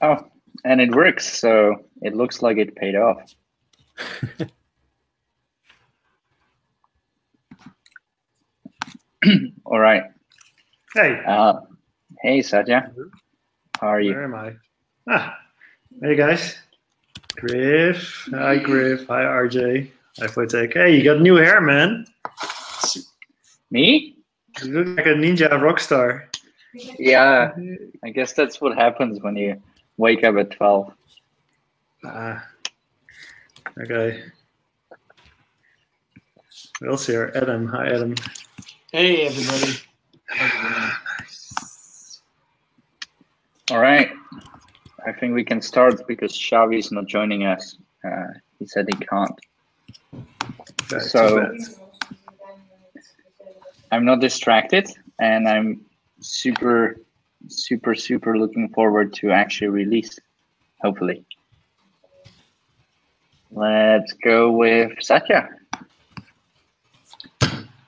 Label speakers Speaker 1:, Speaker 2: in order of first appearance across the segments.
Speaker 1: Oh, and it works, so it looks like it paid off. All right.
Speaker 2: Hey.
Speaker 1: Hey, Satya. How are you?
Speaker 2: Where am I? Hey, guys. Griff. Hi, Griff. Hi, RJ. Hi, Wojtek. Hey, you got new hair, man.
Speaker 1: Me?
Speaker 2: You look like a ninja rock star.
Speaker 1: Yeah, I guess that's what happens when you wake up at 12.
Speaker 2: Okay. Who else here? Adam. Hi, Adam.
Speaker 3: Hey, everybody.
Speaker 1: All right. I think we can start because Xavi is not joining us. He said he can't.
Speaker 2: Okay,
Speaker 1: so I'm not distracted, and I'm super looking forward to actually release, hopefully. Let's go with Satya.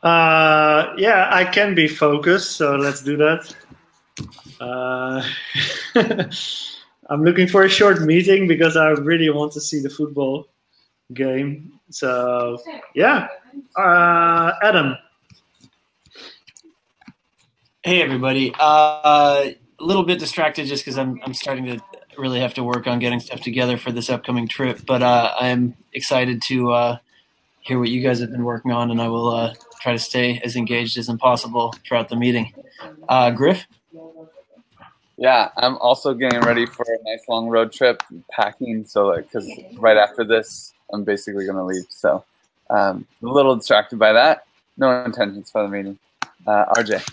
Speaker 2: Yeah, I can be focused, so let's do that. I'm looking for a short meeting because I really want to see the football game. So, yeah. Adam.
Speaker 3: Hey, everybody. A little bit distracted just because I'm starting to really have to work on getting stuff together for this upcoming trip. But I'm excited to hear what you guys have been working on, and I will try to stay as engaged as possible throughout the meeting. Griff?
Speaker 4: Yeah, I'm also getting ready for a nice long road trip, packing. So, because right after this, I'm basically going to leave. So, a little distracted by that. No intentions for the meeting. RJ.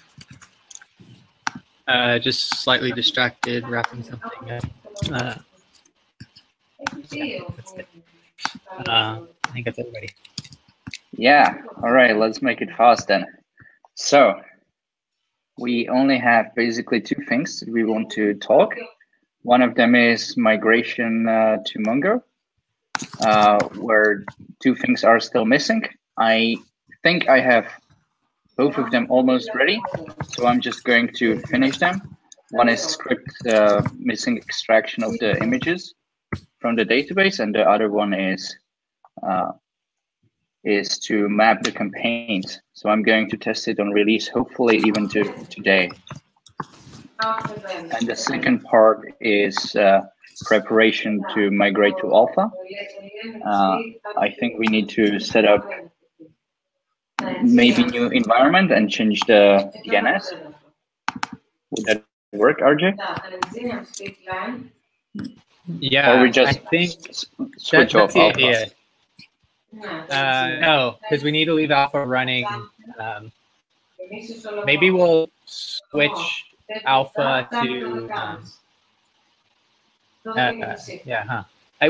Speaker 5: Just slightly distracted, wrapping something up. That's it. I think that's everybody.
Speaker 1: Yeah. All right. Let's make it fast then. So we only have basically two things that we want to talk. One of them is migration to Mongo, where two things are still missing. I think I have both of them almost ready, so I'm just going to finish them. One is script missing extraction of the images from the database, and the other one is to map the campaigns. So I'm going to test it on release, hopefully even today. And the second part is preparation to migrate to alpha. I think we need to set up maybe new environment and change the DNS. Would that work, RJ?
Speaker 5: Yeah,
Speaker 1: or we just
Speaker 5: I think
Speaker 1: switch off
Speaker 5: the
Speaker 1: alpha.
Speaker 5: idea. No, because we need to leave alpha running. Maybe we'll switch alpha to.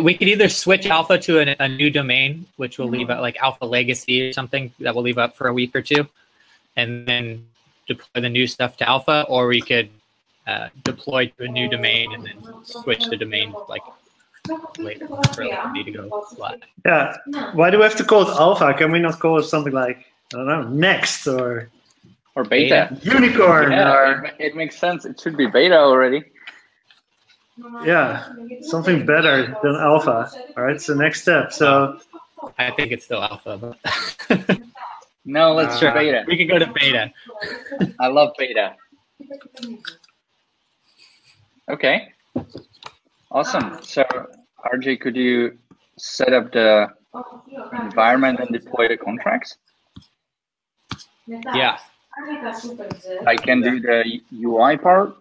Speaker 5: We could either switch alpha to a new domain, which will leave out like alpha legacy or something that will leave up for a week or two, and then deploy the new stuff to alpha, or we could deploy to a new domain and then switch the domain like later for like, need to go live.
Speaker 2: Yeah. Why do we have to call it alpha? Can we not call it something like, I don't know, next or
Speaker 1: beta?
Speaker 2: Unicorn?
Speaker 1: Yeah,
Speaker 2: or
Speaker 1: it makes sense. It should be beta already.
Speaker 2: Yeah, something better than alpha. All right, so next step. So
Speaker 5: I think it's still alpha, but
Speaker 1: no, let's try beta.
Speaker 5: We can go to beta.
Speaker 1: I love beta. Okay, awesome. So RJ, could you set up the environment and deploy the contracts?
Speaker 5: Yeah.
Speaker 1: I can do the UI part.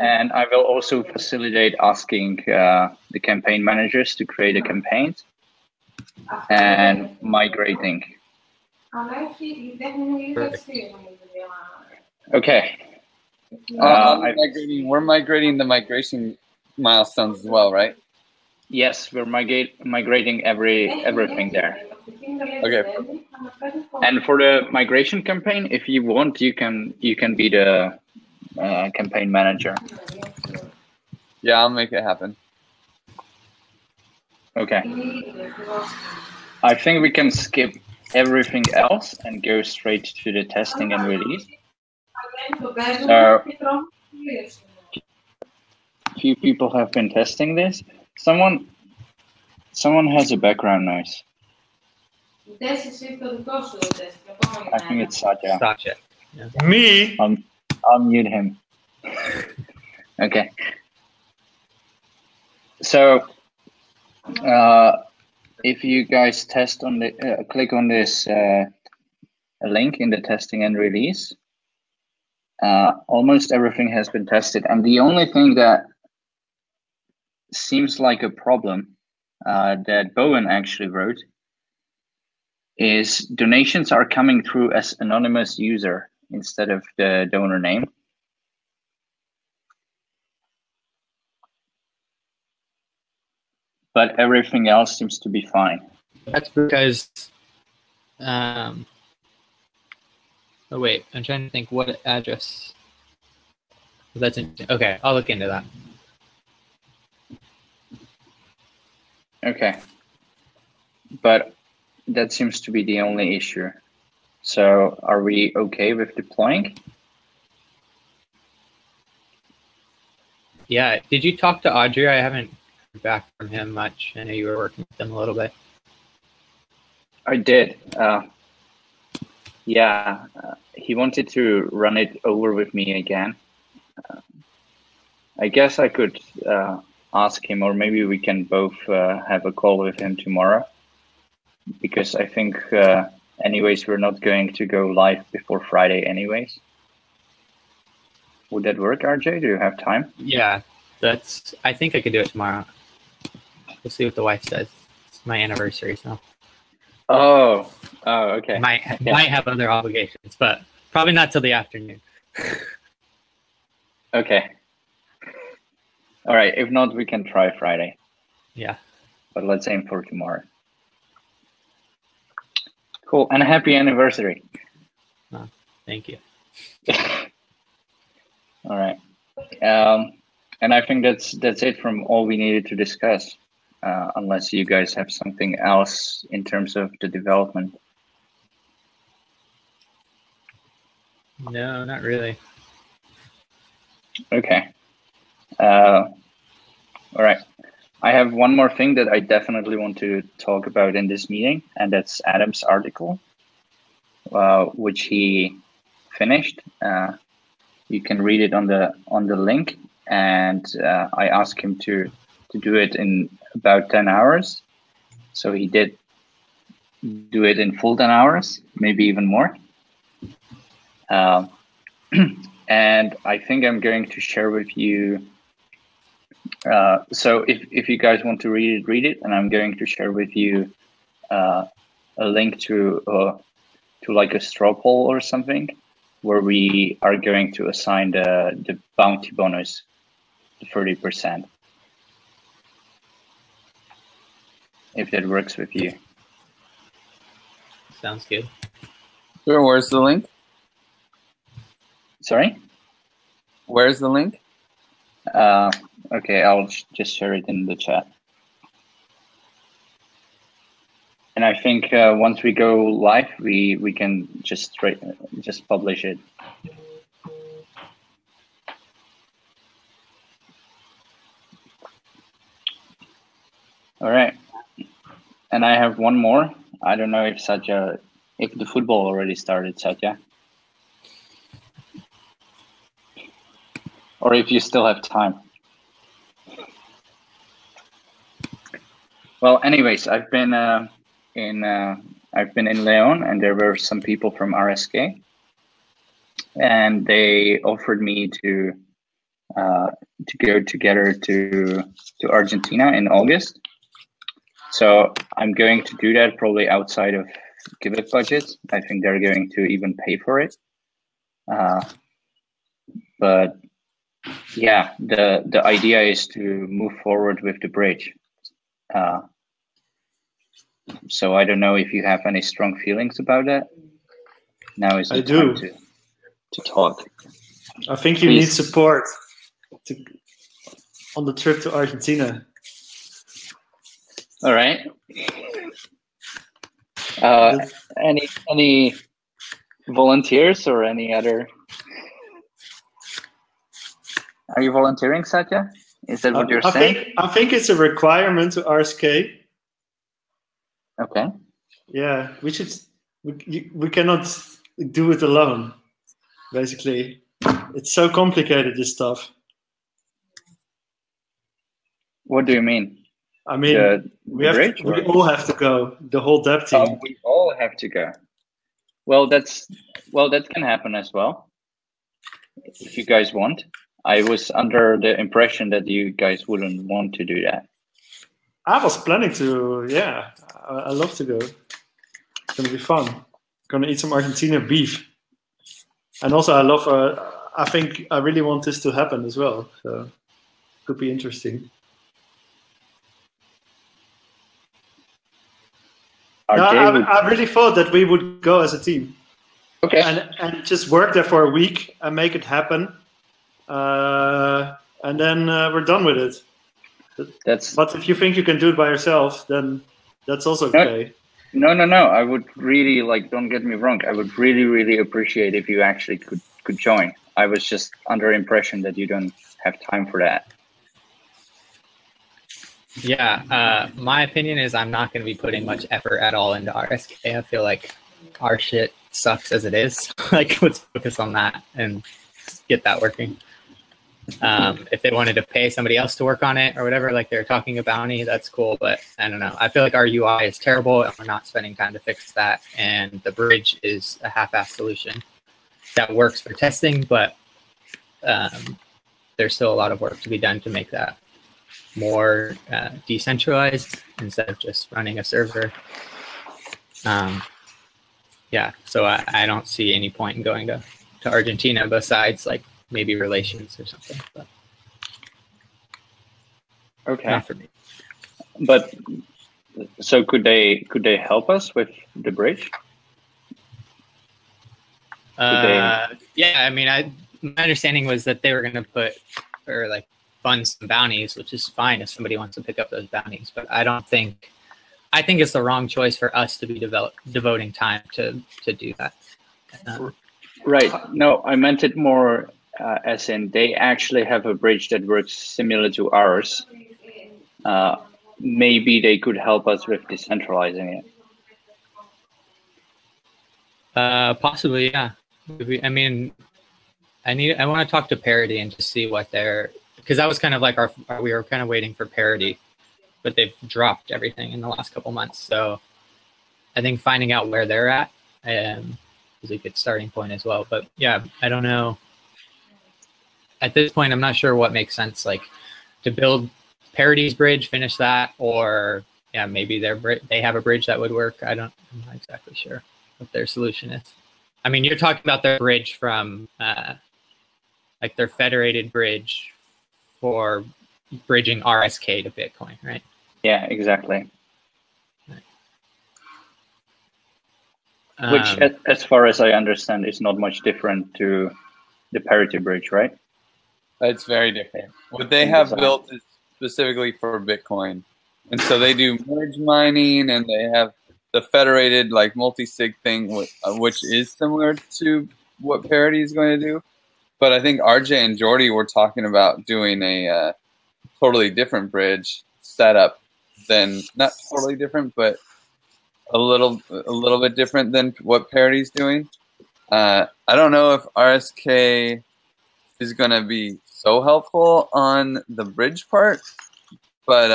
Speaker 1: And I will also facilitate asking the campaign managers to create a campaign and migrating. Okay.
Speaker 4: We're migrating the migration milestones as well, right?
Speaker 1: Yes, we're migrating everything there.
Speaker 4: Okay.
Speaker 1: And for the migration campaign, if you want, you can be the campaign manager.
Speaker 4: Yeah, I'll make it happen.
Speaker 1: Okay. I think we can skip everything else and go straight to the testing and release. So few people have been testing this. Someone has a background noise. I think it's Satya.
Speaker 5: Satya. Yeah.
Speaker 2: Me?
Speaker 1: I'll mute him. Okay. So, if you guys test on the click on this link in the testing and release, almost everything has been tested, and the only thing that seems like a problem that Bowen actually wrote is donations are coming through as anonymous user instead of the donor name. But everything else seems to be fine.
Speaker 5: That's because, oh wait, I'm trying to think what address. That's okay. I'll look into that.
Speaker 1: Okay, but that seems to be the only issue. So are we okay with deploying?
Speaker 5: Yeah. Did you talk to Audrey? I haven't heard back from him much. I know you were working with him a little bit.
Speaker 1: I did. Yeah, he wanted to run it over with me again. I guess I could ask him, or maybe we can both have a call with him tomorrow, because I think anyways we're not going to go live before Friday anyways. Would that work, RJ? Do you have time?
Speaker 5: Yeah, I think I could do it tomorrow. We'll see what the wife says. It's my anniversary, so.
Speaker 1: Oh, okay.
Speaker 5: Might have other obligations, but probably not till the afternoon.
Speaker 1: Okay. All right. If not, we can try Friday.
Speaker 5: Yeah.
Speaker 1: But let's aim for tomorrow. Cool. And a happy anniversary.
Speaker 5: Oh, thank you.
Speaker 1: All right. And I think that's it from all we needed to discuss, unless you guys have something else in terms of the development.
Speaker 5: No, not really.
Speaker 1: Okay. All right. I have one more thing that I definitely want to talk about in this meeting, and that's Adam's article, which he finished. You can read it on the link, and I asked him to do it in about 10 hours. So he did do it in full 10 hours, maybe even more. And I think I'm going to share with you. So if you guys want to read it, and I'm going to share with you a link to like a straw poll or something, where we are going to assign the bounty bonus, the 30%. If that works with you.
Speaker 5: Sounds good.
Speaker 4: Sure, where's the link?
Speaker 1: Sorry?
Speaker 4: Where's the link?
Speaker 1: Okay, I'll just share it in the chat. And I think once we go live, we can just publish it. All right. And I have one more. I don't know if the football already started, Satya. Or if you still have time. Well, anyways, I've been in Leon, and there were some people from RSK, and they offered me to go together to Argentina in August. So I'm going to do that probably outside of Giveback budgets. I think they're going to even pay for it. But yeah, the idea is to move forward with the bridge. So I don't know if you have any strong feelings about that. Now is the time to talk.
Speaker 2: I think you need support on the trip to Argentina.
Speaker 1: All right. Any volunteers or any other? Are you volunteering, Satya? Is that what you're saying?
Speaker 2: I think it's a requirement to RSK.
Speaker 1: Okay.
Speaker 2: Yeah, we should. We cannot do it alone. Basically, it's so complicated, this stuff.
Speaker 1: What do you mean?
Speaker 2: I mean, we all have to go. The whole DApp team.
Speaker 1: Oh, we all have to go. Well, that can happen as well. If you guys want. I was under the impression that you guys wouldn't want to do that.
Speaker 2: I was planning to. Yeah, I love to go. It's gonna be fun. Gonna eat some Argentina beef. And also, I love. I think I really want this to happen as well. So, could be interesting. I really thought that we would go as a team.
Speaker 1: Okay.
Speaker 2: And just work there for a week and make it happen. And then we're done with it. But if you think you can do it by yourself, then that's also okay.
Speaker 1: No. I would really, like, don't get me wrong. I would really, really appreciate if you actually could join. I was just under impression that you don't have time for that.
Speaker 5: Yeah, my opinion is I'm not going to be putting much effort at all into RSK. I feel like our shit sucks as it is. Like, let's focus on that and get that working. If they wanted to pay somebody else to work on it or whatever, like they're talking a bounty, that's cool. But I don't know. I feel like our UI is terrible and we're not spending time to fix that. And the bridge is a half-assed solution that works for testing, but there's still a lot of work to be done to make that more decentralized instead of just running a server. Yeah, so I don't see any point in going to Argentina besides like maybe relations or something. But
Speaker 1: okay.
Speaker 5: Not for me.
Speaker 1: But so could they help us with the bridge?
Speaker 5: Yeah, I mean, my understanding was that they were going to put or like fund some bounties, which is fine if somebody wants to pick up those bounties. But I think it's the wrong choice for us to be devoting time to do that.
Speaker 1: Right. No, I meant it more as in they actually have a bridge that works similar to ours. Maybe they could help us with decentralizing it.
Speaker 5: Possibly, yeah. I mean, I want to talk to Parity and just see what because that was kind of like we were kind of waiting for Parity, but they've dropped everything in the last couple months. So I think finding out where they're at is a good starting point as well. But yeah, I don't know. At this point, I'm not sure what makes sense, like to build Parity's bridge, finish that, or yeah, maybe they have a bridge that would work. I'm not exactly sure what their solution is. I mean, you're talking about their bridge from like their federated bridge for bridging RSK to Bitcoin, right?
Speaker 1: Yeah, exactly. Which, as far as I understand, is not much different to the Parity bridge, right?
Speaker 4: It's very different. What they have built is specifically for Bitcoin. And so they do merge mining and they have the federated like multi-sig thing, which is similar to what Parity is going to do. But I think RJ and Jordy were talking about doing a totally different bridge setup than, not totally different, but a little bit different than what Parity's doing. I don't know if RSK is going to be so helpful on the bridge part, but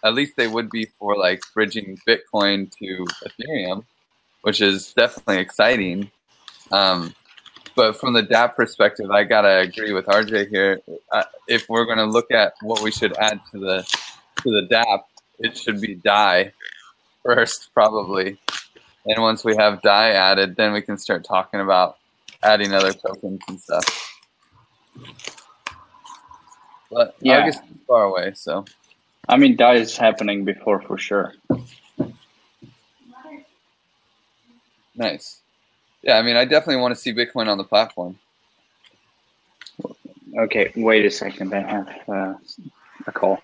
Speaker 4: at least they would be for like bridging Bitcoin to Ethereum, which is definitely exciting. But from the DApp perspective, I gotta agree with RJ here. If we're gonna look at what we should add to the DApp, it should be DAI first, probably. And once we have DAI added, then we can start talking about adding other tokens and stuff. But yeah, August is far away, so.
Speaker 1: I mean, DAI is happening before for sure.
Speaker 4: Nice. Yeah, I mean, I definitely want to see Bitcoin on the platform.
Speaker 1: Okay, wait a second. I have a call.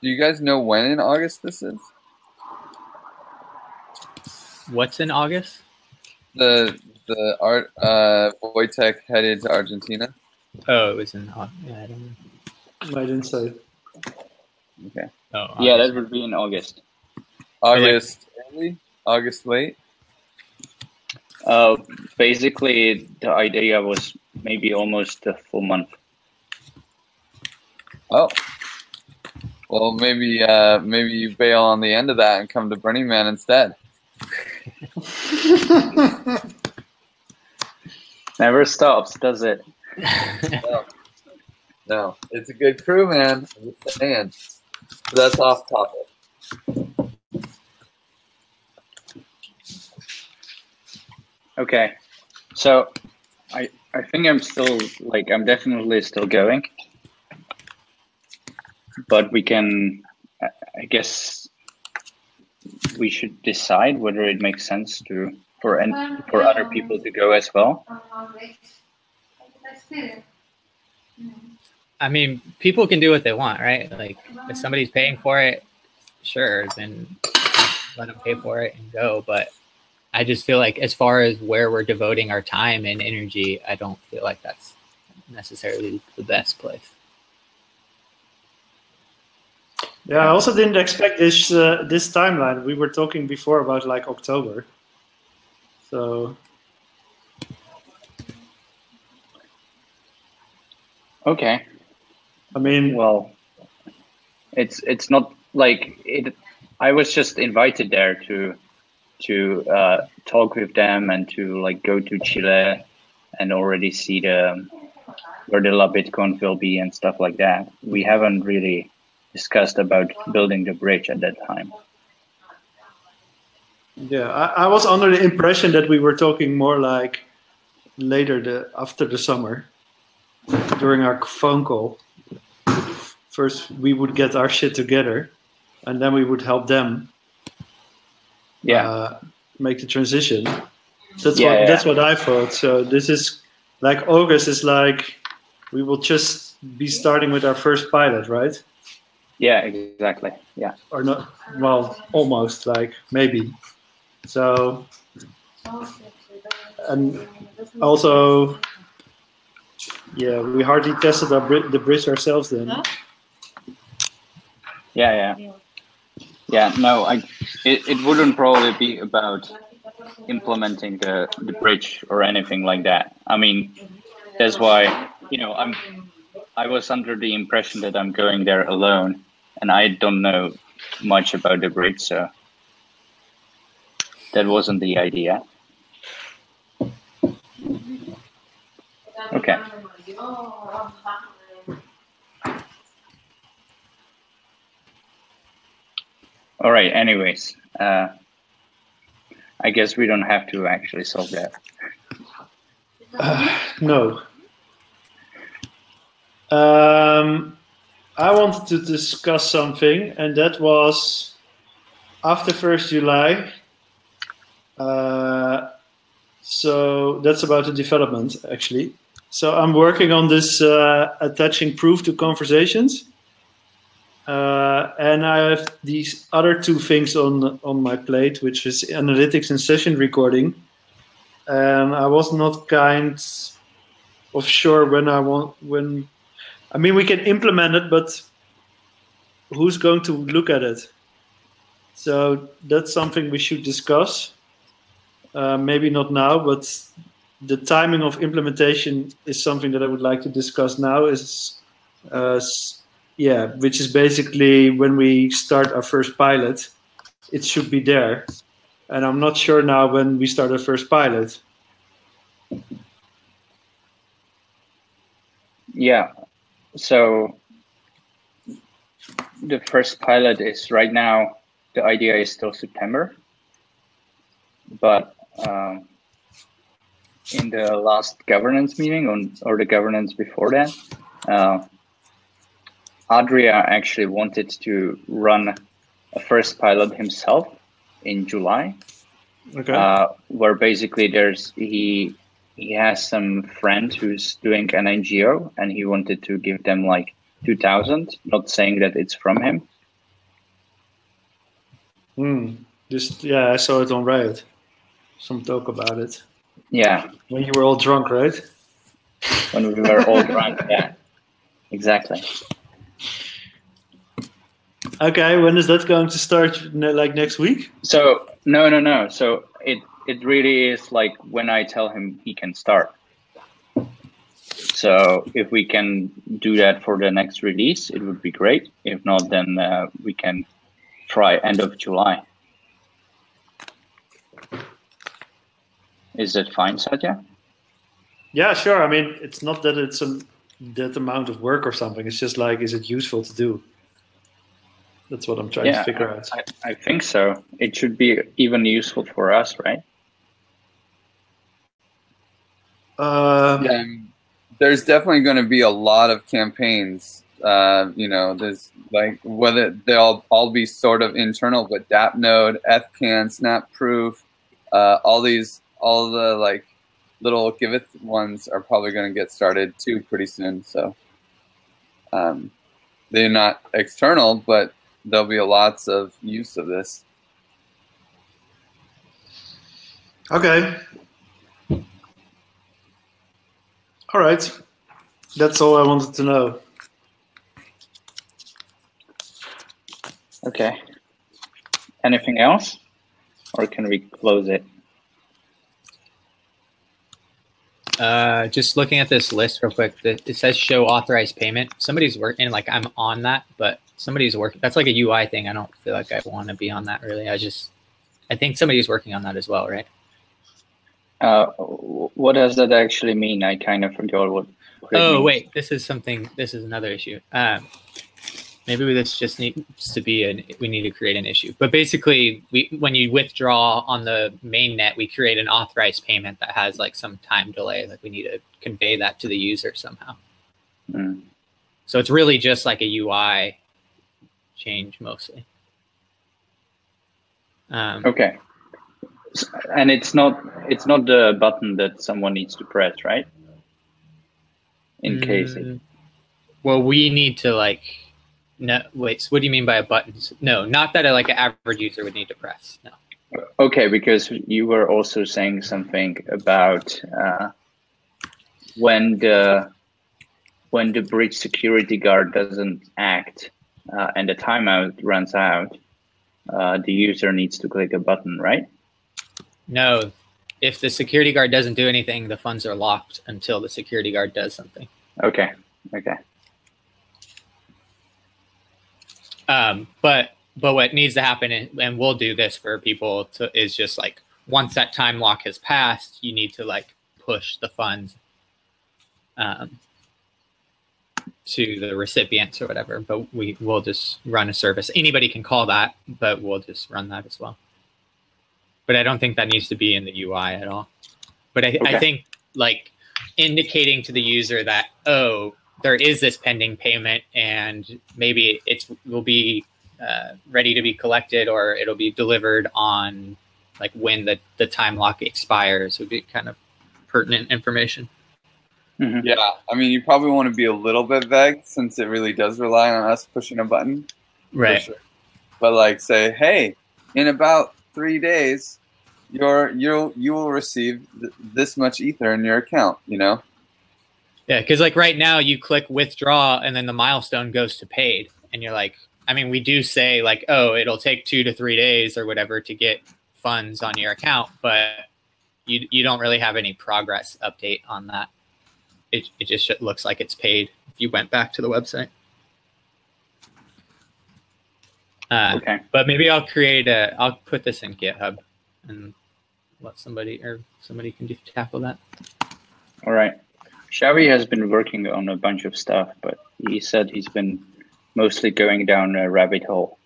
Speaker 4: Do you guys know when in August this is?
Speaker 5: What's in August?
Speaker 4: The the Wojtek headed to Argentina?
Speaker 5: Oh, it was in. Yeah, I don't know.
Speaker 2: I didn't say.
Speaker 4: Okay.
Speaker 5: Oh,
Speaker 1: Yeah,
Speaker 5: August.
Speaker 1: that would be in August.
Speaker 4: August early? August late?
Speaker 1: Basically, the idea was maybe almost a full month.
Speaker 4: Oh. Well, maybe you bail on the end of that and come to Burning Man instead.
Speaker 1: Never stops, does it?
Speaker 4: No, it's a good crew, man. I'm just saying. But that's off topic.
Speaker 1: Okay, so I think I'm still I'm definitely still going, but we can. I guess we should decide whether it makes sense for other people to go as well.
Speaker 5: I mean, people can do what they want, right? Like, if somebody's paying for it, sure, then let them pay for it and go. But I just feel like, as far as where we're devoting our time and energy, I don't feel like that's necessarily the best place.
Speaker 2: Yeah, I also didn't expect this this timeline. We were talking before about like October. So.
Speaker 1: Okay.
Speaker 2: I mean,
Speaker 1: well, it's not like it. I was just invited there to talk with them and to go to Chile and already see where the La Bitcoin will be and stuff like that. We haven't really discussed about building the bridge at that time.
Speaker 2: Yeah, I was under the impression that we were talking more like later after the summer during our phone call. First, we would get our shit together, and then we would help them.
Speaker 1: Yeah,
Speaker 2: make the transition. That's what I thought. So this is like August is like we will just be starting with our first pilot, right?
Speaker 1: Yeah, exactly. Yeah.
Speaker 2: Or not? Well, almost like maybe. So, and also, yeah, we hardly tested the bridge ourselves then.
Speaker 1: Yeah. No, it wouldn't probably be about implementing the bridge or anything like that. I mean, that's why I was under the impression that I'm going there alone, and I don't know much about the bridge, so that wasn't the idea. Okay. All right. Anyways, I guess we don't have to actually solve that.
Speaker 2: No. I wanted to discuss something, and that was after 1st July. So that's about the development, actually. So I'm working on this attaching proof to conversations. And I have these other two things on my plate, which is analytics and session recording. And I was not kind of sure when. I mean, we can implement it, but who's going to look at it? So that's something we should discuss. Maybe not now, but the timing of implementation is something that I would like to discuss now. Which is basically when we start our first pilot, it should be there. And I'm not sure now when we start our first pilot.
Speaker 1: Yeah. So the first pilot is right now, the idea is still September. But in the last governance meeting or the governance before that, Adria actually wanted to run a first pilot himself in July.
Speaker 2: Okay.
Speaker 1: Where basically he has some friend who's doing an NGO and he wanted to give them 2,000, not saying that it's from him.
Speaker 2: I saw it on Reddit. Some talk about it.
Speaker 1: Yeah.
Speaker 2: When you were all drunk, right?
Speaker 1: When we were all drunk. Yeah. Exactly.
Speaker 2: Okay, when is that going to start? Like next week?
Speaker 1: So no. So it really is like when I tell him he can start. So if we can do that for the next release, it would be great. If not, then we can try end of July. Is that fine, Satya?
Speaker 2: Yeah, sure. I mean, it's not that it's that amount of work or something. It's just like, is it useful to do? That's what I'm trying to figure out.
Speaker 1: I think so. It should be even useful for us, right?
Speaker 4: Yeah, there's definitely going to be a lot of campaigns. You know, there's like whether they'll all be sort of internal, but DApp node, fcan, snapproof, all the like little giveth ones are probably going to get started too pretty soon. So they're not external, but there'll be lots of use of this.
Speaker 2: Okay. All right. That's all I wanted to know.
Speaker 1: Okay. Anything else? Or can we close it?
Speaker 5: Just looking at this list real quick, it says show authorized payment. Somebody's working, like I'm on that, but somebody's working. That's like a UI thing. I don't feel like I want to be on that really. I think somebody's working on that as well, right?
Speaker 1: What does that actually mean? I kind of forgot what it means.
Speaker 5: Wait, this is another issue. Maybe this just needs to be we need to create an issue. But basically, when you withdraw on the main net, we create an authorized payment that has like some time delay. Like we need to convey that to the user somehow.
Speaker 1: Mm.
Speaker 5: So it's really just like a UI change mostly.
Speaker 1: Okay. And it's not the button that someone needs to press, right? In case it...
Speaker 5: Well, we need to like... No, wait, so what do you mean by a button? No, not that like an average user would need to press. No.
Speaker 1: Okay, because you were also saying something about when the bridge security guard doesn't act and the timeout runs out, the user needs to click a button, right?
Speaker 5: No, if the security guard doesn't do anything, the funds are locked until the security guard does something.
Speaker 1: Okay.
Speaker 5: But what needs to happen, and we'll do this for people, is just like once that time lock has passed, you need to like push the funds to the recipients or whatever. But we'll just run a service. Anybody can call that, but we'll just run that as well. But I don't think that needs to be in the UI at all. But I think like indicating to the user that, oh, there is this pending payment and maybe it will be ready to be collected or it'll be delivered on like when the time lock expires would be kind of pertinent information.
Speaker 1: Mm-hmm.
Speaker 4: Yeah, I mean, you probably want to be a little bit vague since it really does rely on us pushing a button.
Speaker 5: Right.
Speaker 4: Sure. But like say, hey, in about 3 days, you will receive this much Ether in your account, you know?
Speaker 5: Yeah, because like right now you click withdraw and then the milestone goes to paid. And you're like, I mean, we do say like, oh, it'll take 2 to 3 days or whatever to get funds on your account, but you don't really have any progress update on that. It just looks like it's paid if you went back to the website.
Speaker 1: Okay.
Speaker 5: But maybe I'll put this in GitHub and let somebody can tackle that.
Speaker 1: All right. Xavi has been working on a bunch of stuff, but he said he's been mostly going down a rabbit hole.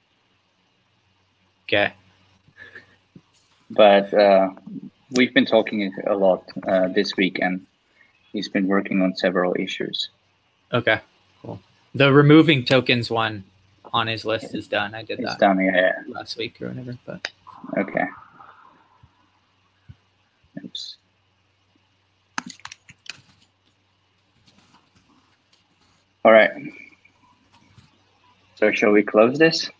Speaker 5: Okay.
Speaker 1: But we've been talking a lot this week, and he's been working on several issues.
Speaker 5: Okay, cool. The removing tokens one on his list is done. I did that
Speaker 1: done, yeah.
Speaker 5: last week or whatever. But
Speaker 1: okay. Oops. All right. So shall we close this?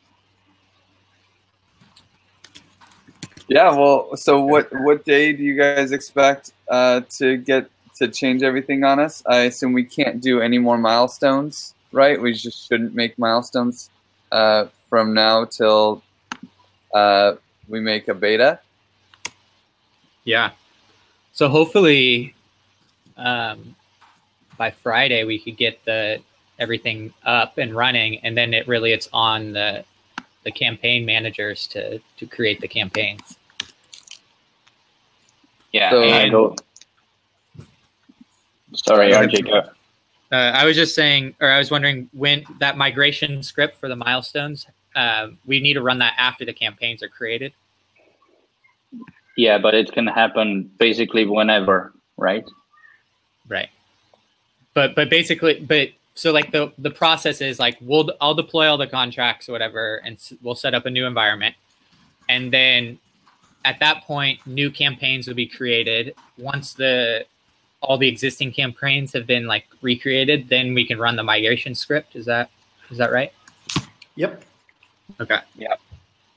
Speaker 4: Yeah, well, so what day do you guys expect to change everything on us? I assume we can't do any more milestones, right? We just shouldn't make milestones from now till we make a beta.
Speaker 5: Yeah. So hopefully by Friday we could get everything up and running, and then it's on the campaign managers to create the campaigns.
Speaker 1: Yeah,
Speaker 4: So-
Speaker 1: and sorry, RJ, go.
Speaker 5: I was just saying, or I was wondering when that migration script for the milestones, we need to run that after the campaigns are created.
Speaker 1: Yeah, but it can happen basically whenever, right?
Speaker 5: Right. But basically, so like the process is like I'll deploy all the contracts or whatever, and we'll set up a new environment, and then at that point, new campaigns will be created. Once all the existing campaigns have been like recreated, then we can run the migration script. Is that right?
Speaker 2: Yep.
Speaker 5: Okay.
Speaker 4: Yeah.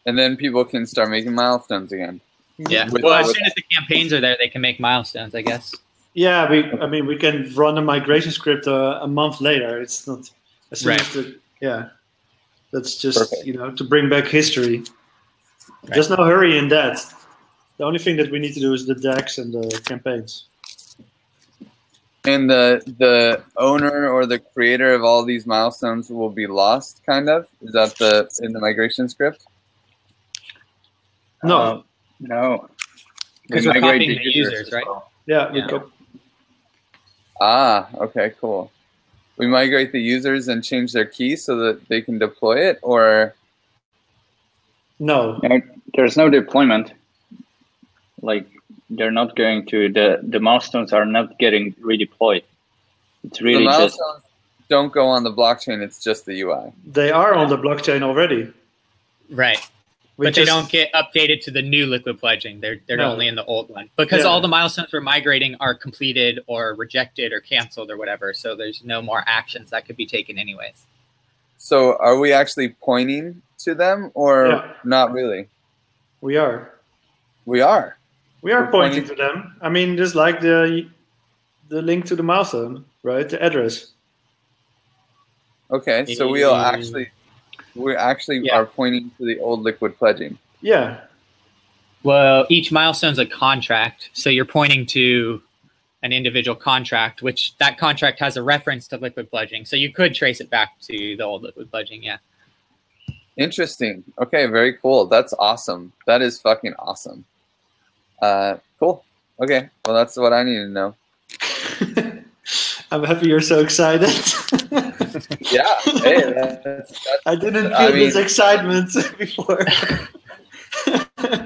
Speaker 4: And then people can start making milestones again.
Speaker 5: Yeah.
Speaker 4: With-
Speaker 5: Well, as soon as the campaigns are there, they can make milestones, I guess.
Speaker 2: Yeah, we can run a migration script a month later. It's not as soon
Speaker 5: Right.
Speaker 2: as that's just
Speaker 4: Perfect.
Speaker 2: to bring back history.
Speaker 5: Right.
Speaker 2: There's no hurry in that. The only thing that we need to do is the decks and the campaigns.
Speaker 4: And the owner or the creator of all these milestones will be lost, kind of? Is that in the migration script?
Speaker 2: No.
Speaker 1: No.
Speaker 5: Because
Speaker 1: We
Speaker 5: we're
Speaker 1: migrate
Speaker 5: copying the users,
Speaker 1: as
Speaker 5: right?
Speaker 1: well.
Speaker 2: Yeah,
Speaker 5: Yeah.
Speaker 4: Okay, cool. We migrate the users and change their key so that they can deploy it, or
Speaker 2: no.
Speaker 1: No, there's no deployment. Like they're not going to the milestones are not getting redeployed. It's
Speaker 4: the
Speaker 1: really just
Speaker 4: milestones don't go on the blockchain, it's just the UI.
Speaker 2: They are on the blockchain already.
Speaker 5: Right.
Speaker 2: We
Speaker 5: But they
Speaker 2: just-
Speaker 5: don't get updated to the new liquid pledging. They're
Speaker 2: No.
Speaker 5: only in the old one because
Speaker 2: Yeah.
Speaker 5: all the milestones we're migrating are completed or rejected or canceled or whatever. So there's no more actions that could be taken anyways.
Speaker 4: So are we actually pointing to them, or
Speaker 2: Yeah.
Speaker 4: not really?
Speaker 2: We are.
Speaker 4: We are.
Speaker 2: We are
Speaker 4: We're
Speaker 2: pointing
Speaker 4: pointing-
Speaker 2: to them. I mean, just like the link to the milestone, right? The address.
Speaker 4: Okay, so we actually
Speaker 5: Yeah.
Speaker 4: are pointing to the old liquid pledging.
Speaker 2: Yeah.
Speaker 5: Well, each milestone's a contract. So you're pointing to an individual contract, which that contract has a reference to liquid pledging. So you could trace it back to the old liquid pledging. Yeah.
Speaker 4: Interesting. Okay, very cool. That's awesome. That is fucking awesome. Cool. Okay, well, that's what I need to know.
Speaker 2: I'm happy you're so excited.
Speaker 4: Yeah. Hey, that's
Speaker 2: I didn't feel
Speaker 4: I mean-
Speaker 2: this excitement before.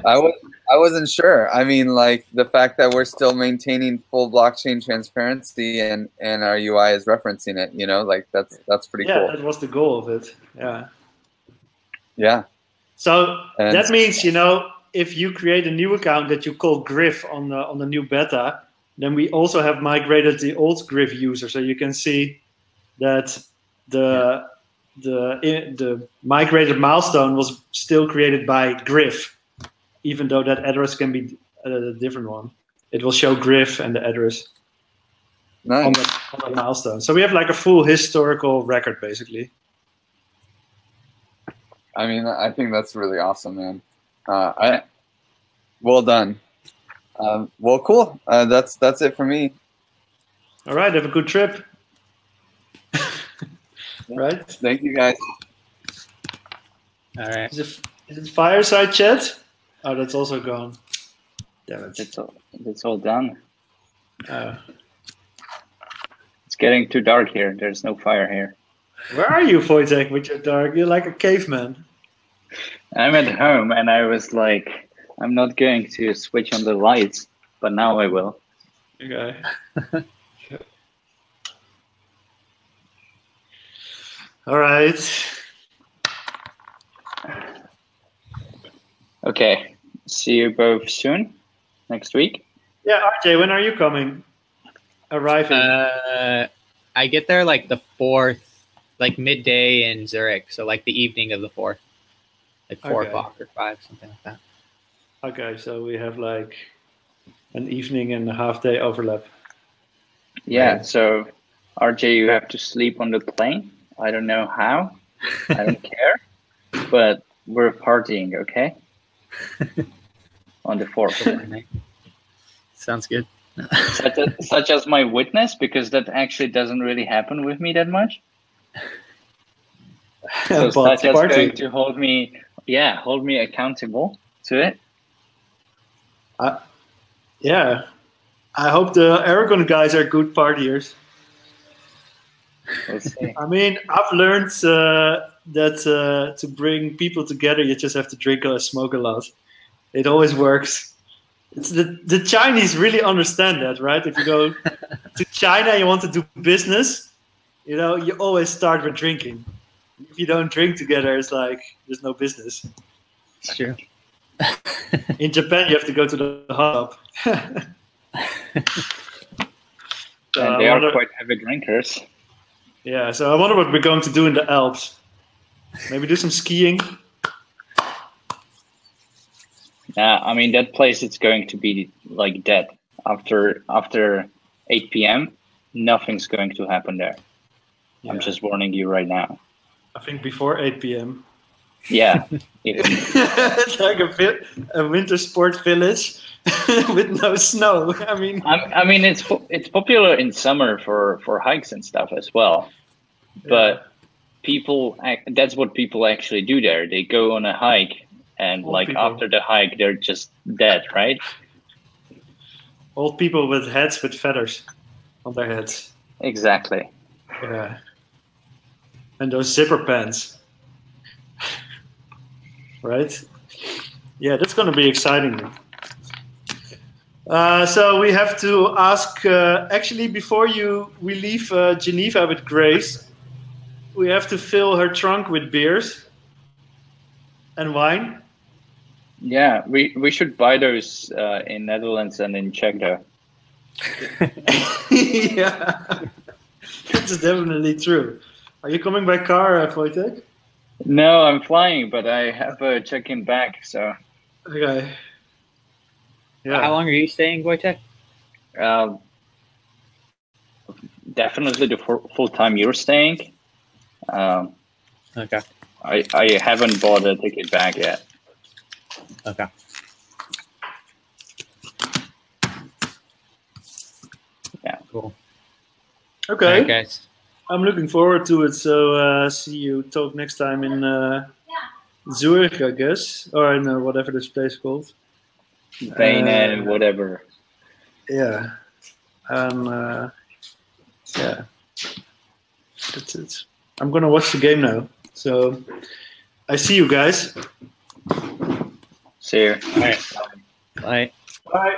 Speaker 4: I wasn't sure. I mean, like the fact that we're still maintaining full blockchain transparency and our UI is referencing it. Like that's pretty
Speaker 2: Yeah,
Speaker 4: cool.
Speaker 2: that was the goal of it. Yeah.
Speaker 4: Yeah.
Speaker 2: So
Speaker 4: And-
Speaker 2: that means, if you create a new account that you call Griff on the new beta, then we also have migrated the old Griff user. So you can see that the migrated milestone was still created by Griff, even though that address can be a different one. It will show Griff and the address
Speaker 4: Nice.
Speaker 2: on the milestone. So we have like a full historical record, basically.
Speaker 4: I mean, I think that's really awesome, man. Well done. Well, cool. That's it for me.
Speaker 2: All right, have a good trip.
Speaker 4: Yeah.
Speaker 2: Right?
Speaker 4: Thank you, guys.
Speaker 5: All right.
Speaker 2: Is it fireside chat? Oh, that's also gone. Damn it.
Speaker 1: it's all done.
Speaker 2: Uh,
Speaker 1: It's getting too dark here. There's no fire here.
Speaker 2: where are you, Wojtek, with your dark? You're like a caveman.
Speaker 1: I'm at home and I was like, I'm not going to switch on the lights, but now I will.
Speaker 2: Okay. All right.
Speaker 1: Okay. See you both soon next week.
Speaker 2: Yeah, RJ, when are you coming? Arriving.
Speaker 5: I get there like the 4th, like midday in Zurich. So like the evening of the 4th, like 4
Speaker 2: Okay.
Speaker 5: o'clock or 5, something like that.
Speaker 2: Okay, so we have like an evening and a half day overlap.
Speaker 1: Yeah, so RJ, you have to sleep on the plane. I don't know how. I don't care. But we're partying, okay? On the 4th.
Speaker 5: Sounds good.
Speaker 1: Such as my witness, because that actually doesn't really happen with me that much. So such as going to hold me accountable to it.
Speaker 2: Yeah. I hope the Aragon guys are good partiers.
Speaker 1: We'll see.
Speaker 2: I mean, I've learned that to bring people together, you just have to drink or smoke a lot. It always works. It's the Chinese really understand that, right? If you go to China and you want to do business, you know, you always start with drinking. If you don't drink together, it's like there's no business.
Speaker 5: It's true.
Speaker 2: In Japan, you have to go to the hub.
Speaker 1: And they are quite heavy drinkers.
Speaker 2: Yeah, so I wonder what we're going to do in the Alps. Maybe do some skiing.
Speaker 1: Yeah, I mean, that place is going to be like dead. After 8 p.m., nothing's going to happen there. Yeah. I'm just warning you right now.
Speaker 2: I think before 8 p.m.
Speaker 1: Yeah.
Speaker 2: It's like a winter sport village with no snow. I mean,
Speaker 1: it's popular in summer for hikes and stuff as well. But that's what people actually do there. They go on a hike, and after the hike, they're just dead, right?
Speaker 2: Old people with heads with feathers on their heads.
Speaker 1: Exactly.
Speaker 2: Yeah. And those zipper pants. Right? Yeah, that's going to be exciting. So we have to ask, actually, before we leave Geneva with Grace, we have to fill her trunk with beers and wine.
Speaker 1: Yeah, we should buy those in Netherlands and in Czech, though.
Speaker 2: Yeah, that's definitely true. Are you coming by car, Wojtek?
Speaker 1: No, I'm flying, but I have a check-in bag, so.
Speaker 2: Okay. Yeah.
Speaker 5: How long are you staying, Wojtek?
Speaker 1: Definitely the full time you're staying.
Speaker 5: Okay.
Speaker 1: I haven't bought a ticket back yet.
Speaker 5: Okay.
Speaker 1: Yeah.
Speaker 5: Cool.
Speaker 2: Okay.
Speaker 5: All right, guys.
Speaker 2: I'm looking forward to it. So see you talk next time in Zurich, I guess, or in whatever this place is called.
Speaker 1: Venen, whatever.
Speaker 2: Yeah. Yeah. That's it. I'm gonna watch the game now. So I see you guys.
Speaker 1: See you.
Speaker 5: All right. Bye.
Speaker 2: Bye.